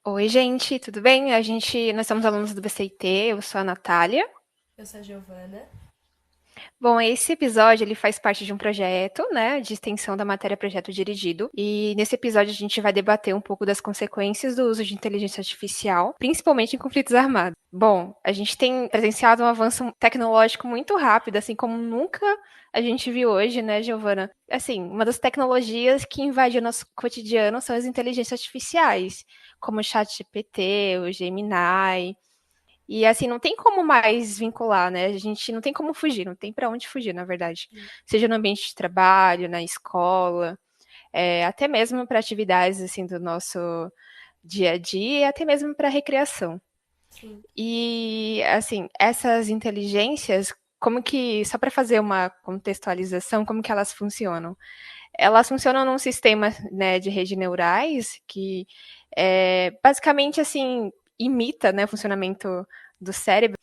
Oi, gente, tudo bem? Nós somos alunos do BCIT, eu sou a Natália. Eu sou a Giovana. Bom, esse episódio ele faz parte de um projeto, né, de extensão da matéria Projeto Dirigido. E nesse episódio a gente vai debater um pouco das consequências do uso de inteligência artificial, principalmente em conflitos armados. Bom, a gente tem presenciado um avanço tecnológico muito rápido, assim como nunca a gente viu hoje, né, Giovana? Assim, uma das tecnologias que invadiu nosso cotidiano são as inteligências artificiais, como o ChatGPT, o Gemini. E assim, não tem como mais vincular, né? A gente não tem como fugir, não tem para onde fugir, na verdade. Seja no ambiente de trabalho, na escola, até mesmo para atividades assim do nosso dia a dia, até mesmo para recreação. Sim. E assim, essas inteligências, como que, só para fazer uma contextualização, como que elas funcionam? Elas funcionam num sistema, né, de rede neurais que basicamente assim imita, né, o funcionamento do cérebro.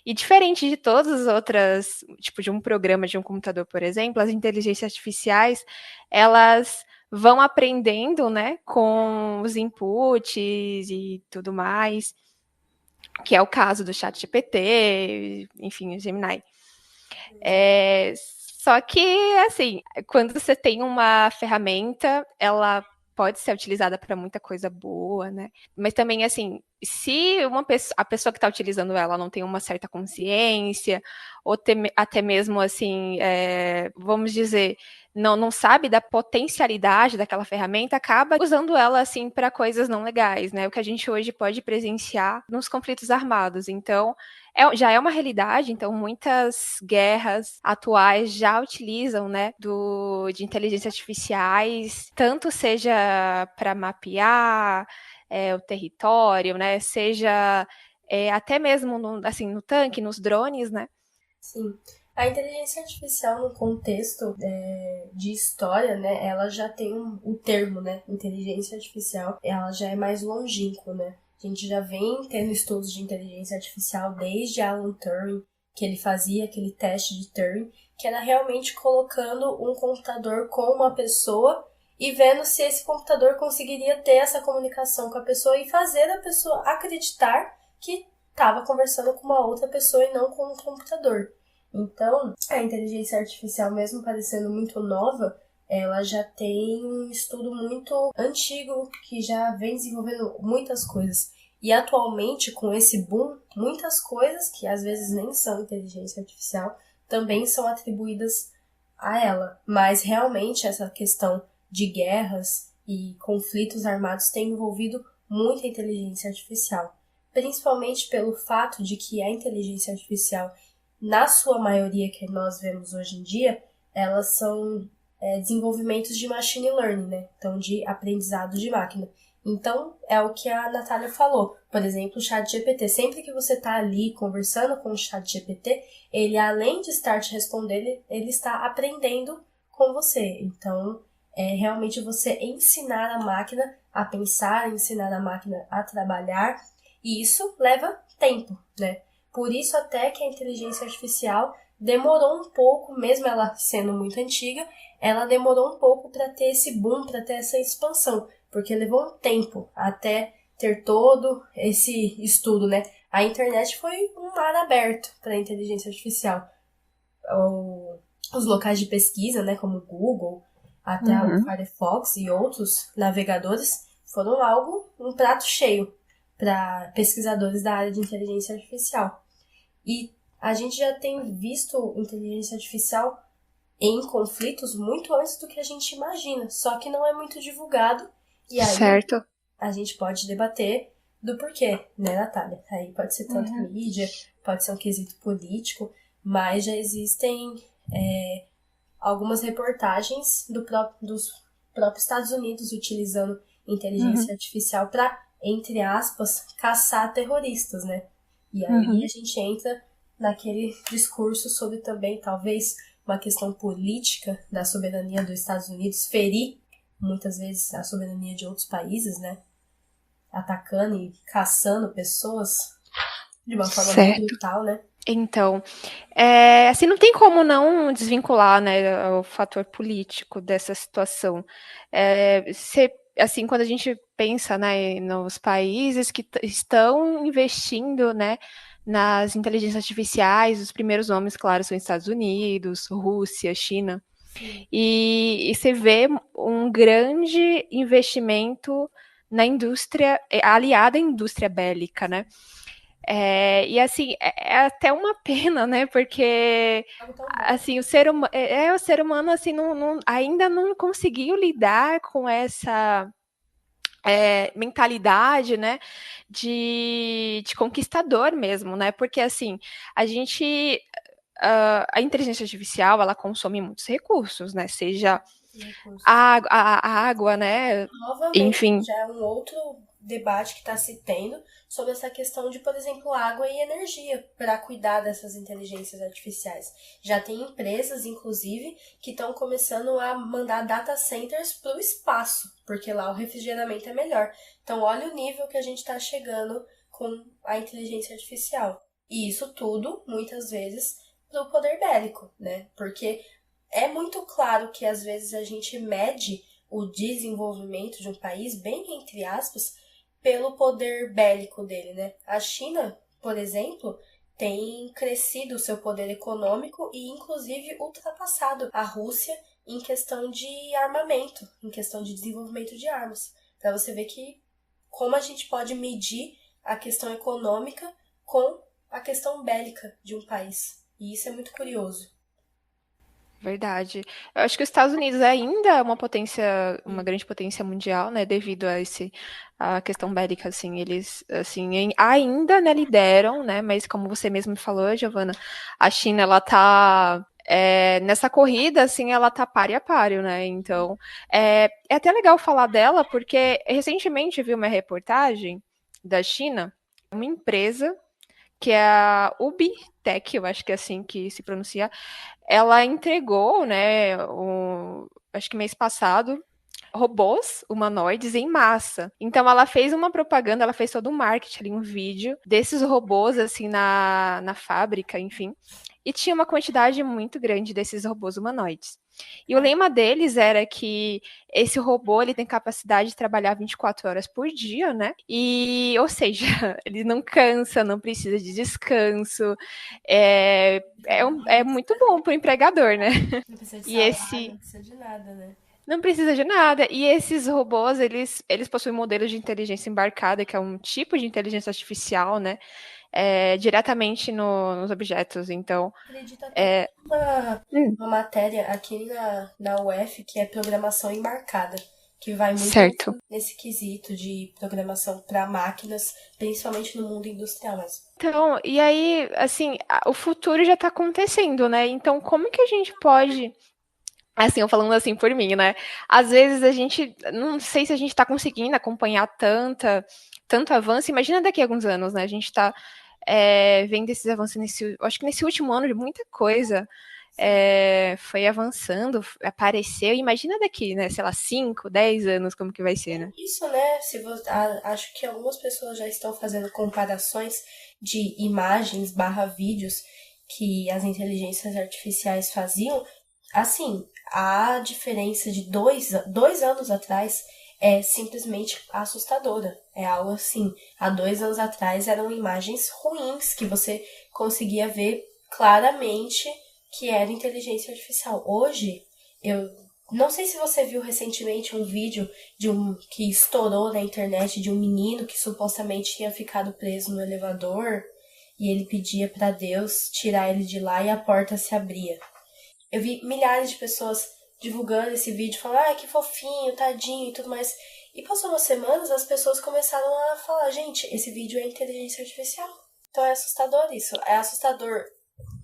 E diferente de todas as outras, tipo de um programa de um computador, por exemplo, as inteligências artificiais, elas vão aprendendo, né, com os inputs e tudo mais, que é o caso do chat GPT, enfim, o Gemini. Só que, assim, quando você tem uma ferramenta, ela pode ser utilizada para muita coisa boa, né? Mas também, assim, se a pessoa que está utilizando ela não tem uma certa consciência, ou até mesmo, assim, vamos dizer, não sabe da potencialidade daquela ferramenta, acaba usando ela, assim, para coisas não legais, né? O que a gente hoje pode presenciar nos conflitos armados. Então, já é uma realidade, então muitas guerras atuais já utilizam, né, de inteligências artificiais, tanto seja para mapear o território, né, seja até mesmo assim, no tanque, nos drones, né? Sim. A inteligência artificial no contexto de história, né, ela já tem o termo, né, inteligência artificial, ela já é mais longínquo, né? A gente já vem tendo estudos de inteligência artificial desde Alan Turing, que ele fazia aquele teste de Turing, que era realmente colocando um computador com uma pessoa e vendo se esse computador conseguiria ter essa comunicação com a pessoa e fazer a pessoa acreditar que estava conversando com uma outra pessoa e não com um computador. Então, a inteligência artificial, mesmo parecendo muito nova, ela já tem um estudo muito antigo que já vem desenvolvendo muitas coisas. E atualmente, com esse boom, muitas coisas que às vezes nem são inteligência artificial também são atribuídas a ela. Mas realmente essa questão de guerras e conflitos armados tem envolvido muita inteligência artificial, principalmente pelo fato de que a inteligência artificial, na sua maioria que nós vemos hoje em dia, elas são desenvolvimentos de machine learning, né? Então, de aprendizado de máquina. Então, é o que a Natália falou. Por exemplo, o chat GPT. Sempre que você está ali conversando com o chat GPT, ele, além de estar te respondendo, ele está aprendendo com você. Então, é realmente você ensinar a máquina a pensar, ensinar a máquina a trabalhar, e isso leva tempo, né? Por isso até que a inteligência artificial demorou um pouco, mesmo ela sendo muito antiga, ela demorou um pouco para ter esse boom, para ter essa expansão, porque levou um tempo até ter todo esse estudo, né? A internet foi um mar aberto para a inteligência artificial. Os locais de pesquisa, né, como o Google, até o Uhum. Firefox e outros navegadores, foram um prato cheio para pesquisadores da área de inteligência artificial. E a gente já tem visto inteligência artificial em conflitos muito antes do que a gente imagina, só que não é muito divulgado, e aí Certo. a gente pode debater do porquê, né, Natália? Aí pode ser tanto Uhum. mídia, pode ser um quesito político, mas já existem algumas reportagens dos próprios Estados Unidos utilizando Uhum. inteligência artificial para, entre aspas, caçar terroristas, né? E aí a Uhum. gente entra naquele discurso sobre também, talvez, uma questão política da soberania dos Estados Unidos, ferir muitas vezes a soberania de outros países, né? Atacando e caçando pessoas de uma forma bem Certo. brutal, né? Então, assim, não tem como não desvincular, né, o fator político dessa situação. assim, quando a gente pensa, né, nos países que estão investindo, né, nas inteligências artificiais, os primeiros nomes, claro, são Estados Unidos, Rússia, China. Sim. E você vê um grande investimento na indústria, aliada à indústria bélica, né? E assim, é até uma pena, né? Porque Algo tão bom. assim, o ser humano assim, ainda não conseguiu lidar com essa mentalidade, né, de conquistador mesmo, né? Porque assim, a gente a inteligência artificial ela consome muitos recursos, né? Seja Muitos recursos. a água, né? Novamente, Enfim, já é um outro debate que está se tendo sobre essa questão de, por exemplo, água e energia para cuidar dessas inteligências artificiais. Já tem empresas, inclusive, que estão começando a mandar data centers para o espaço, porque lá o refrigeramento é melhor. Então, olha o nível que a gente está chegando com a inteligência artificial. E isso tudo, muitas vezes, para o poder bélico, né? Porque é muito claro que às vezes a gente mede o desenvolvimento de um país, bem entre aspas, pelo poder bélico dele, né? A China, por exemplo, tem crescido o seu poder econômico e inclusive ultrapassado a Rússia em questão de armamento, em questão de desenvolvimento de armas. Para você ver que como a gente pode medir a questão econômica com a questão bélica de um país. E isso é muito curioso. verdade. Eu acho que os Estados Unidos ainda é uma potência, uma Sim. grande potência mundial, né? Devido a questão bélica, assim, eles, assim, ainda, né, lideram, né? Mas como você mesmo falou, Giovana, a China, ela tá nessa corrida, assim, ela tá páreo a páreo, né? Então, é até legal falar dela, porque recentemente eu vi uma reportagem da China, uma empresa que é a Ubitech, eu acho que é assim que se pronuncia, ela entregou, né, acho que mês passado, robôs humanoides em massa. Então ela fez uma propaganda, ela fez todo um marketing ali, um vídeo desses robôs assim na fábrica, enfim. E tinha uma quantidade muito grande desses robôs humanoides. E o lema deles era que esse robô ele tem capacidade de trabalhar 24 horas por dia, né? E, ou seja, ele não cansa, não precisa de descanso. É muito bom para o empregador, né? Não precisa de E salário, esse não precisa de nada, né? não precisa de nada. E esses robôs, eles possuem modelos de inteligência embarcada, que é um tipo de inteligência artificial, né? Diretamente nos objetos. Então, Acredito até que é, uma matéria aqui na UF que é programação embarcada, que vai muito certo. nesse quesito de programação para máquinas, principalmente no mundo industrial. Mas Então, e aí, assim, o futuro já está acontecendo, né? Então, como que a gente pode. Assim, eu falando assim por mim, né? Às vezes a gente. Não sei se a gente está conseguindo acompanhar tanto avanço. Imagina daqui a alguns anos, né? A gente está vendo esses avanços acho que nesse último ano de muita coisa foi avançando, apareceu. Imagina daqui, né? Sei lá, 5, 10 anos, como que vai ser, né? isso, né? Acho que algumas pessoas já estão fazendo comparações de imagens barra vídeos que as inteligências artificiais faziam. Assim, a diferença de dois anos atrás é simplesmente assustadora. É algo assim. Há 2 anos atrás eram imagens ruins que você conseguia ver claramente que era inteligência artificial. Hoje, eu não sei se você viu recentemente um vídeo de um que estourou na internet de um menino que supostamente tinha ficado preso no elevador e ele pedia para Deus tirar ele de lá e a porta se abria. Eu vi milhares de pessoas divulgando esse vídeo, falando, ah, que fofinho, tadinho e tudo mais. E passou umas semanas, as pessoas começaram a falar, gente, esse vídeo é inteligência artificial. Então é assustador isso. É assustador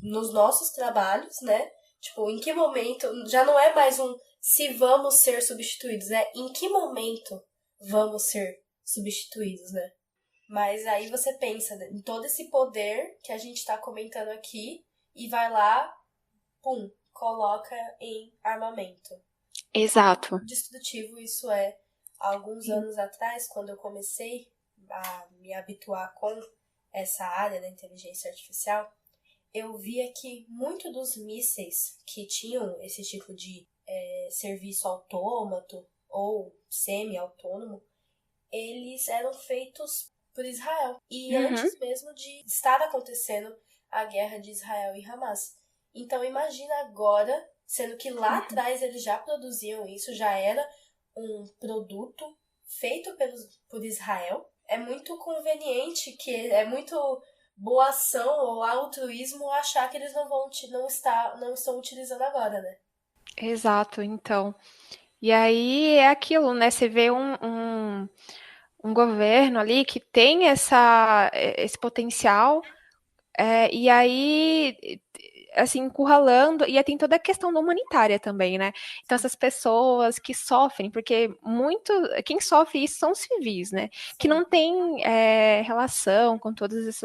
nos nossos trabalhos, né? Tipo, em que momento, já não é mais um se vamos ser substituídos, é em que momento vamos ser substituídos, né? Mas aí você pensa em todo esse poder que a gente tá comentando aqui e vai lá, pum, coloca em armamento. Exato. Destrutivo isso é. Há alguns anos atrás, quando eu comecei a me habituar com essa área da inteligência artificial, eu via que muito dos mísseis que tinham esse tipo de serviço autômato ou semi-autônomo, eles eram feitos por Israel. E Uhum. antes mesmo de estar acontecendo a guerra de Israel e Hamas. Então imagina agora, sendo que lá atrás eles já produziam isso, já era um produto feito por Israel. É muito conveniente, que é muito boa ação ou altruísmo achar que eles não estão utilizando agora, né? Exato, então. E aí é aquilo, né? Você vê um governo ali que tem esse potencial, e aí, assim, encurralando, e aí tem toda a questão da humanitária também, né? Então, essas pessoas que sofrem, porque quem sofre isso são civis, né? Que Sim. não tem relação com todos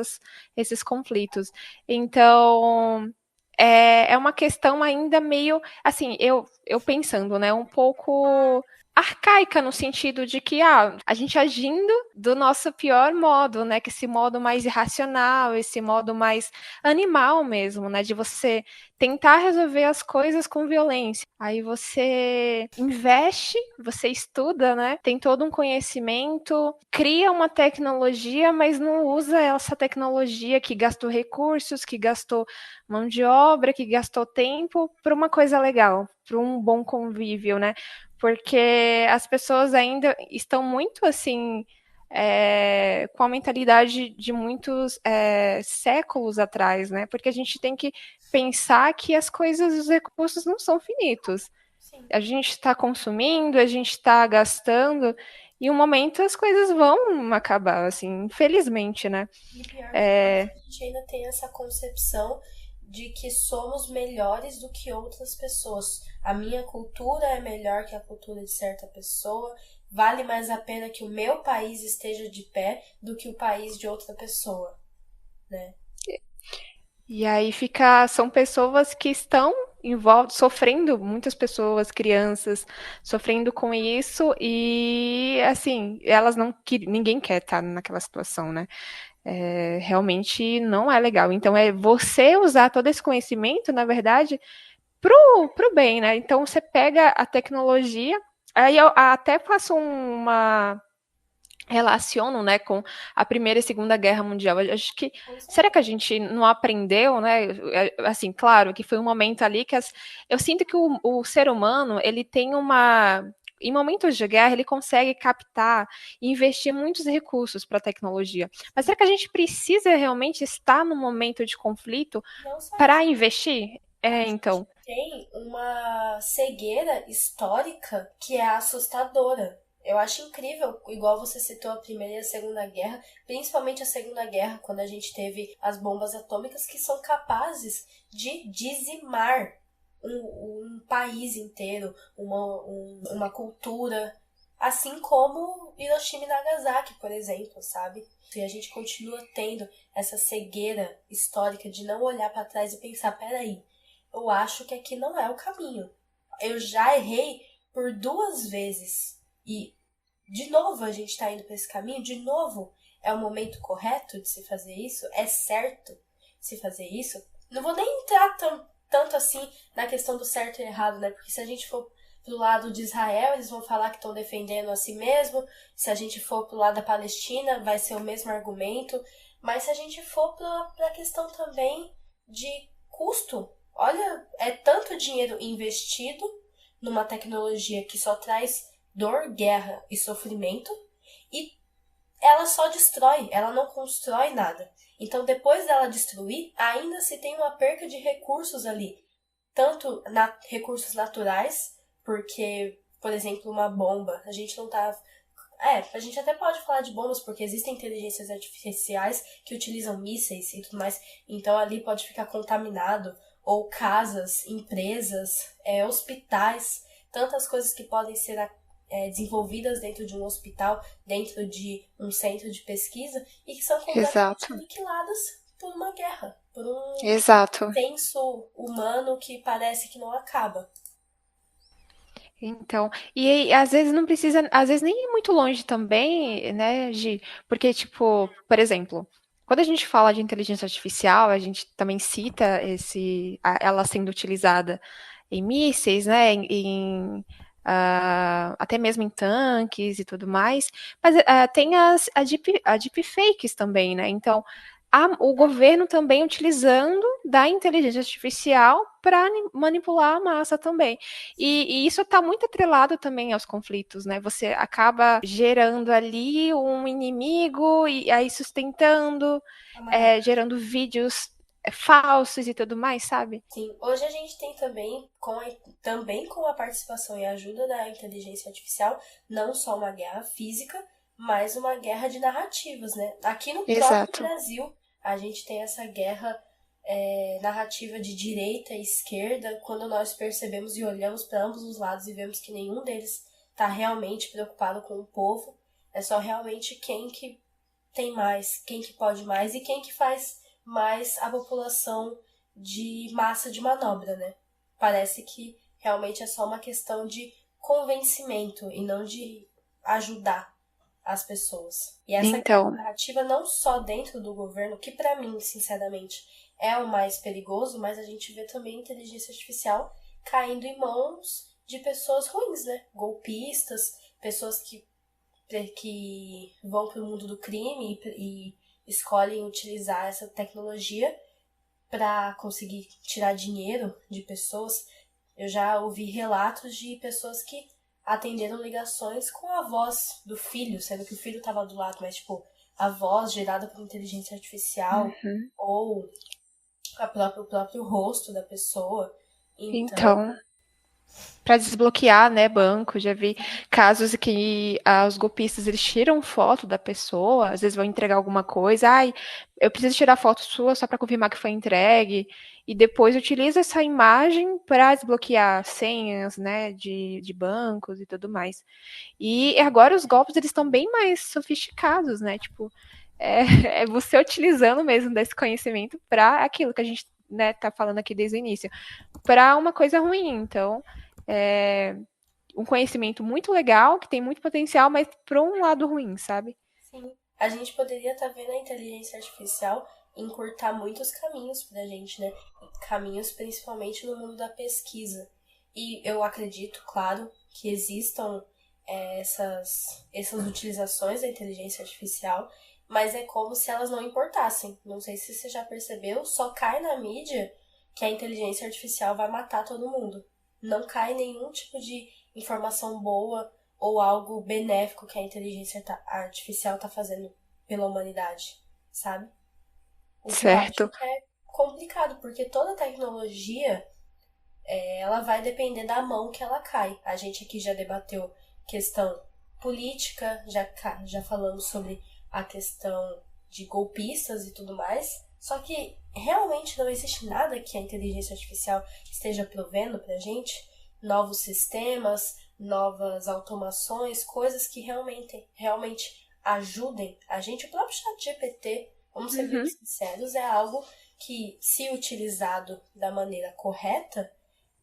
esses conflitos. Então, é uma questão ainda meio, assim, eu pensando, né, um pouco arcaica no sentido de que a gente agindo do nosso pior modo, né, que esse modo mais irracional, esse modo mais animal mesmo, né, de você tentar resolver as coisas com violência. Aí você investe, você estuda, né, tem todo um conhecimento, cria uma tecnologia, mas não usa essa tecnologia que gastou recursos, que gastou mão de obra, que gastou tempo para uma coisa legal, para um bom convívio, né? Porque as pessoas ainda estão muito assim. Com a mentalidade de muitos séculos atrás, né? Porque a gente tem que pensar que as coisas, os recursos não são finitos. Sim. A gente está consumindo, a gente está gastando, e um momento as coisas vão acabar, assim, infelizmente, né? E pior que É, a gente ainda tem essa concepção de que somos melhores do que outras pessoas. A minha cultura é melhor que a cultura de certa pessoa. Vale mais a pena que o meu país esteja de pé do que o país de outra pessoa, né? E aí são pessoas que estão sofrendo, muitas pessoas, crianças, sofrendo com isso e assim, elas não ninguém quer estar naquela situação, né? Realmente não é legal. Então é você usar todo esse conhecimento, na verdade, pro bem, né? Então você pega a tecnologia, aí eu até faço uma relacionam, né, com a Primeira e Segunda Guerra Mundial. Eu acho que Com será que a certeza. gente não aprendeu, né? Assim, claro que foi um momento ali que eu sinto que o ser humano ele tem uma em momentos de guerra, ele consegue captar e investir muitos recursos para a tecnologia. Mas será que a gente precisa realmente estar no momento de conflito Não só para isso. investir? A gente Então, tem uma cegueira histórica que é assustadora. Eu acho incrível, igual você citou a Primeira e a Segunda Guerra, principalmente a Segunda Guerra, quando a gente teve as bombas atômicas que são capazes de dizimar um país inteiro, uma cultura, assim como Hiroshima e Nagasaki, por exemplo, sabe? E a gente continua tendo essa cegueira histórica de não olhar para trás e pensar, peraí, eu acho que aqui não é o caminho. Eu já errei por 2 vezes. E, de novo, a gente tá indo para esse caminho. De novo, é o momento correto de se fazer isso? É certo se fazer isso? Não vou nem entrar tanto assim na questão do certo e errado, né? Porque se a gente for pro lado de Israel, eles vão falar que estão defendendo a si mesmo. Se a gente for pro lado da Palestina, vai ser o mesmo argumento. Mas se a gente for pra questão também de custo, olha, é tanto dinheiro investido numa tecnologia que só traz dor, guerra e sofrimento, e ela só destrói, ela não constrói nada. Então, depois dela destruir, ainda se tem uma perca de recursos ali, tanto recursos naturais, porque, por exemplo, uma bomba, a gente não tá. A gente até pode falar de bombas, porque existem inteligências artificiais que utilizam mísseis e tudo mais, então ali pode ficar contaminado, ou casas, empresas, hospitais, tantas coisas que podem ser desenvolvidas dentro de um hospital, dentro de um centro de pesquisa, e que são completamente exato, aniquiladas por uma guerra, por um exato. senso humano que parece que não acaba. Então, e aí, às vezes não precisa, às vezes nem ir muito longe também, né, Gi? Porque, tipo, por exemplo, quando a gente fala de inteligência artificial, a gente também cita ela sendo utilizada em mísseis, né, até mesmo em tanques e tudo mais. Mas tem a deepfakes também, né? Então, o governo também utilizando da inteligência artificial para manipular a massa também. E isso está muito atrelado também aos conflitos, né? Você acaba gerando ali um inimigo e aí sustentando, gerando vídeos falsos e tudo mais, sabe? Sim, hoje a gente tem também, também com a participação e a ajuda da inteligência artificial, não só uma guerra física, mas uma guerra de narrativas, né? Aqui no próprio Exato. Brasil, a gente tem essa guerra narrativa de direita e esquerda, quando nós percebemos e olhamos para ambos os lados e vemos que nenhum deles está realmente preocupado com o povo, é só realmente quem que tem mais, quem que pode mais e quem que faz mais a população de massa de manobra, né? Parece que realmente é só uma questão de convencimento e não de ajudar as pessoas. E essa Então, narrativa não só dentro do governo, que para mim, sinceramente, é o mais perigoso, mas a gente vê também inteligência artificial caindo em mãos de pessoas ruins, né? Golpistas, pessoas que vão para o mundo do crime e escolhem utilizar essa tecnologia para conseguir tirar dinheiro de pessoas. Eu já ouvi relatos de pessoas que atenderam ligações com a voz do filho, sendo que o filho estava do lado, mas tipo, a voz gerada por inteligência artificial ou o próprio rosto da pessoa. Então, então, para desbloquear, né, banco, já vi casos que os golpistas eles tiram foto da pessoa, às vezes vão entregar alguma coisa, ai, eu preciso tirar foto sua só para confirmar que foi entregue, e depois utiliza essa imagem para desbloquear senhas, né, de bancos e tudo mais. E agora os golpes eles estão bem mais sofisticados, né, tipo, é você utilizando mesmo desse conhecimento para aquilo que a gente, né, tá falando aqui desde o início, para uma coisa ruim. Então, é um conhecimento muito legal, que tem muito potencial, mas para um lado ruim, sabe? sim, a gente poderia estar vendo a inteligência artificial encurtar muitos caminhos para a gente, né? Caminhos principalmente no mundo da pesquisa. E eu acredito, claro, que existam essas utilizações da inteligência artificial, mas é como se elas não importassem. Não sei se você já percebeu, só cai na mídia que a inteligência artificial vai matar todo mundo. Não cai nenhum tipo de informação boa ou algo benéfico que a inteligência artificial está fazendo pela humanidade, sabe? O que eu acho Certo. que é complicado, porque toda tecnologia ela vai depender da mão que ela cai. A gente aqui já debateu questão política, já falamos sobre a questão de golpistas e tudo mais. Só que realmente não existe nada que a inteligência artificial esteja provendo pra gente, novos sistemas, novas automações, coisas que realmente ajudem a gente. O próprio chat GPT, vamos ser bem Uhum. sinceros, é algo que, se utilizado da maneira correta,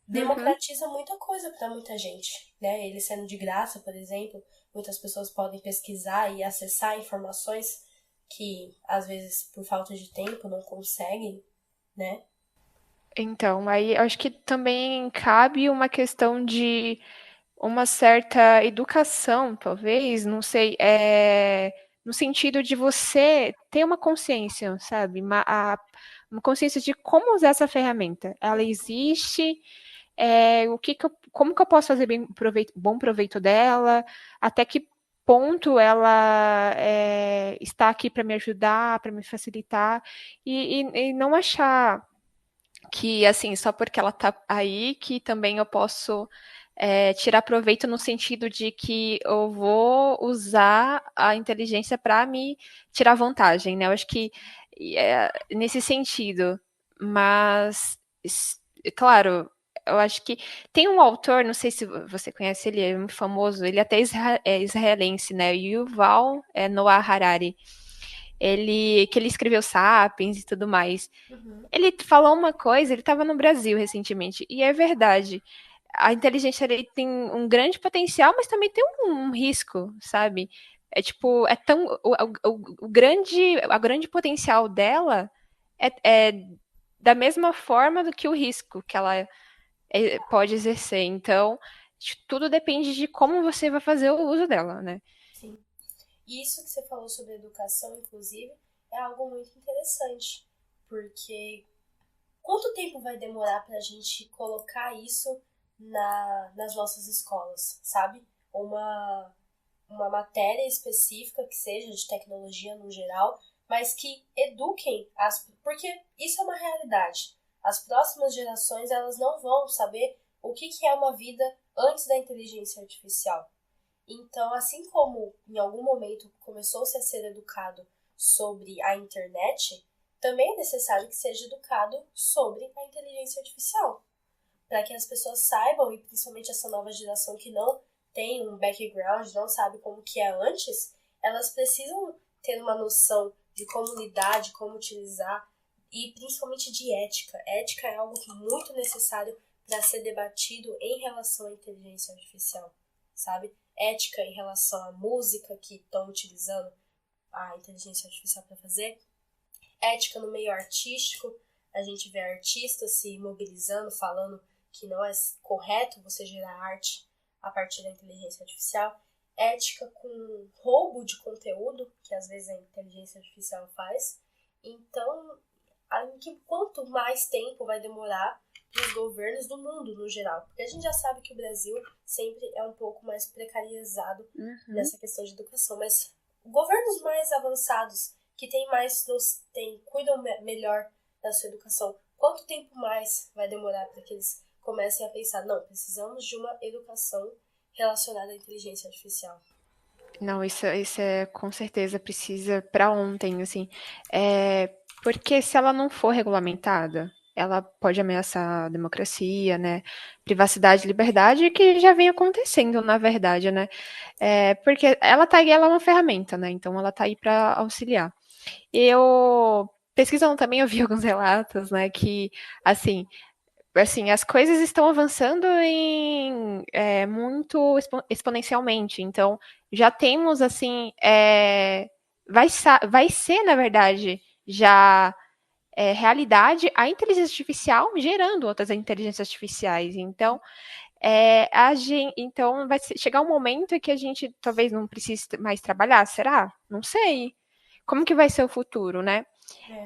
Uhum. democratiza muita coisa para muita gente, né? Ele sendo de graça, por exemplo, muitas pessoas podem pesquisar e acessar informações que às vezes por falta de tempo não conseguem, né? Então, aí eu acho que também cabe uma questão de uma certa educação, talvez, não sei, no sentido de você ter uma consciência, sabe? Uma consciência de como usar essa ferramenta. Ela existe, como que eu posso fazer bom proveito dela, até que ponto ela está aqui para me ajudar, para me facilitar, e não achar que, assim, só porque ela tá aí, que também eu posso tirar proveito no sentido de que eu vou usar a inteligência para me tirar vantagem, né? Eu acho que nesse sentido. Mas, claro, eu acho que tem um autor, não sei se você conhece ele, é muito famoso, ele até é israelense, né? Yuval Noah Harari. Que ele escreveu Sapiens e tudo mais. Uhum. Ele falou uma coisa, ele estava no Brasil recentemente, e é verdade. A inteligência ele tem um grande potencial, mas também tem um risco, sabe? É tipo, é tão. A grande potencial dela é da mesma forma do que o risco que ela pode exercer. Então, tudo depende de como você vai fazer o uso dela, né? Sim. E isso que você falou sobre educação, inclusive, é algo muito interessante, porque quanto tempo vai demorar para a gente colocar isso nas nossas escolas, sabe? Uma matéria específica que seja de tecnologia no geral, mas que eduquem porque isso é uma realidade. As próximas gerações elas não vão saber o que é uma vida antes da inteligência artificial. Então, assim como em algum momento começou-se a ser educado sobre a internet, também é necessário que seja educado sobre a inteligência artificial, para que as pessoas saibam, e principalmente essa nova geração que não tem um background, não sabe como que é antes, elas precisam ter uma noção de como lidar, de como utilizar, e principalmente de ética. Ética é algo muito necessário para ser debatido em relação à inteligência artificial, sabe? Ética em relação à música que estão utilizando a inteligência artificial para fazer, ética no meio artístico, a gente vê artistas se mobilizando, falando que não é correto você gerar arte a partir da inteligência artificial, ética com roubo de conteúdo, que às vezes a inteligência artificial faz. Então, quanto mais tempo vai demorar para os governos do mundo no geral? Porque a gente já sabe que o Brasil sempre é um pouco mais precarizado nessa questão de educação, mas governos mais avançados que cuidam melhor da sua educação, quanto tempo mais vai demorar para que eles comecem a pensar, não, precisamos de uma educação relacionada à inteligência artificial? Não, isso é com certeza precisa para ontem, assim. Porque se ela não for regulamentada, ela pode ameaçar a democracia, né? Privacidade e liberdade, que já vem acontecendo, na verdade, né? Porque ela tá aí, ela é uma ferramenta, né? Então ela tá aí para auxiliar. Eu pesquisando também, eu vi alguns relatos, né, que assim, as coisas estão avançando muito exponencialmente. Então, já temos assim, vai ser, na verdade, já realidade a inteligência artificial gerando outras inteligências artificiais. Então, então chegar um momento em que a gente talvez não precise mais trabalhar, será? Não sei. Como que vai ser o futuro, né?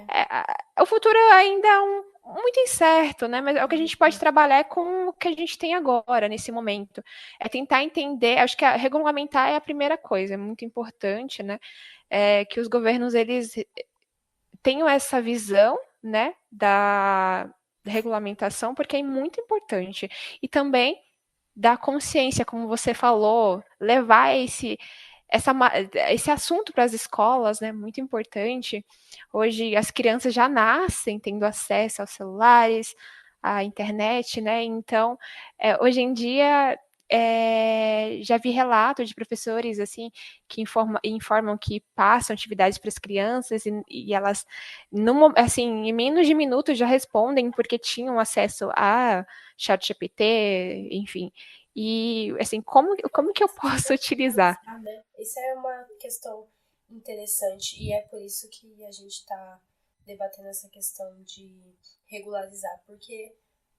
É. O futuro ainda é muito incerto, né? Mas é o que a gente pode trabalhar com o que a gente tem agora, nesse momento. É tentar entender, acho que regulamentar é a primeira coisa, é muito importante, né? Que os governos, eles tenham essa visão, né, da regulamentação, porque é muito importante. E também da consciência, como você falou, levar essa, esse assunto para as escolas, né? Muito importante. Hoje as crianças já nascem tendo acesso aos celulares, à internet, né? Então, hoje em dia já vi relatos de professores assim que informam que passam atividades para as crianças e elas assim em menos de minutos já respondem porque tinham acesso a ChatGPT, enfim. E assim, como que eu posso utilizar? Pensar, né? Isso é uma questão interessante e é por isso que a gente está debatendo essa questão de regularizar, porque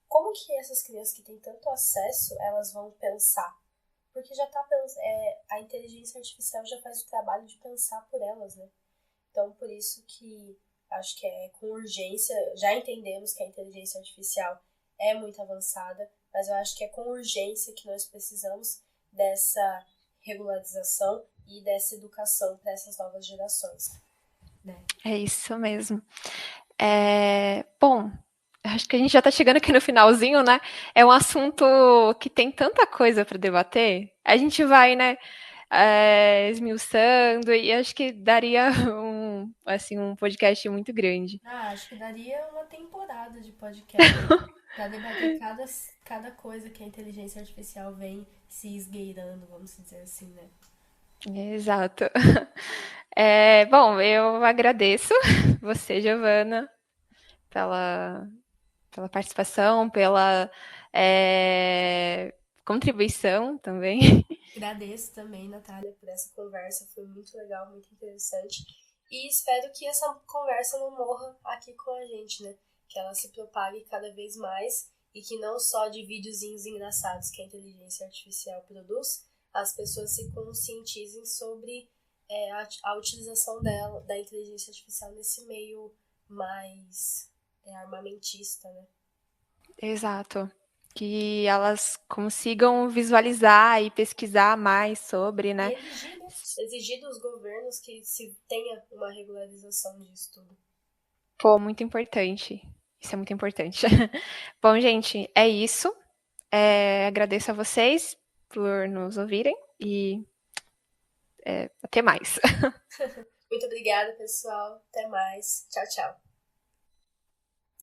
como que essas crianças que têm tanto acesso, elas vão pensar? Porque a inteligência artificial já faz o trabalho de pensar por elas, né? Então, por isso que acho que é com urgência, já entendemos que a inteligência artificial é muito avançada, mas eu acho que é com urgência que nós precisamos dessa regularização e dessa educação para essas novas gerações, né? É isso mesmo. Bom, acho que a gente já está chegando aqui no finalzinho, né? É um assunto que tem tanta coisa para debater. A gente vai, né, esmiuçando e acho que daria assim, um podcast muito grande. Ah, acho que daria uma temporada de podcast para debater cada coisa que a inteligência artificial vem se esgueirando, vamos dizer assim, né? Exato. Bom, eu agradeço você, Giovana, pela, pela participação, pela contribuição também. Agradeço também, Natália, por essa conversa, foi muito legal, muito interessante. E espero que essa conversa não morra aqui com a gente, né? Que ela se propague cada vez mais e que não só de videozinhos engraçados que a inteligência artificial produz, as pessoas se conscientizem sobre a utilização da inteligência artificial nesse meio mais armamentista, né? Exato. Que elas consigam visualizar e pesquisar mais sobre, E né? exigir, né? Exigir dos governos que se tenha uma regularização disso tudo. Pô, muito importante. Isso é muito importante. Bom, gente, é isso. Agradeço a vocês por nos ouvirem e até mais. Muito obrigada, pessoal. Até mais. Tchau, tchau.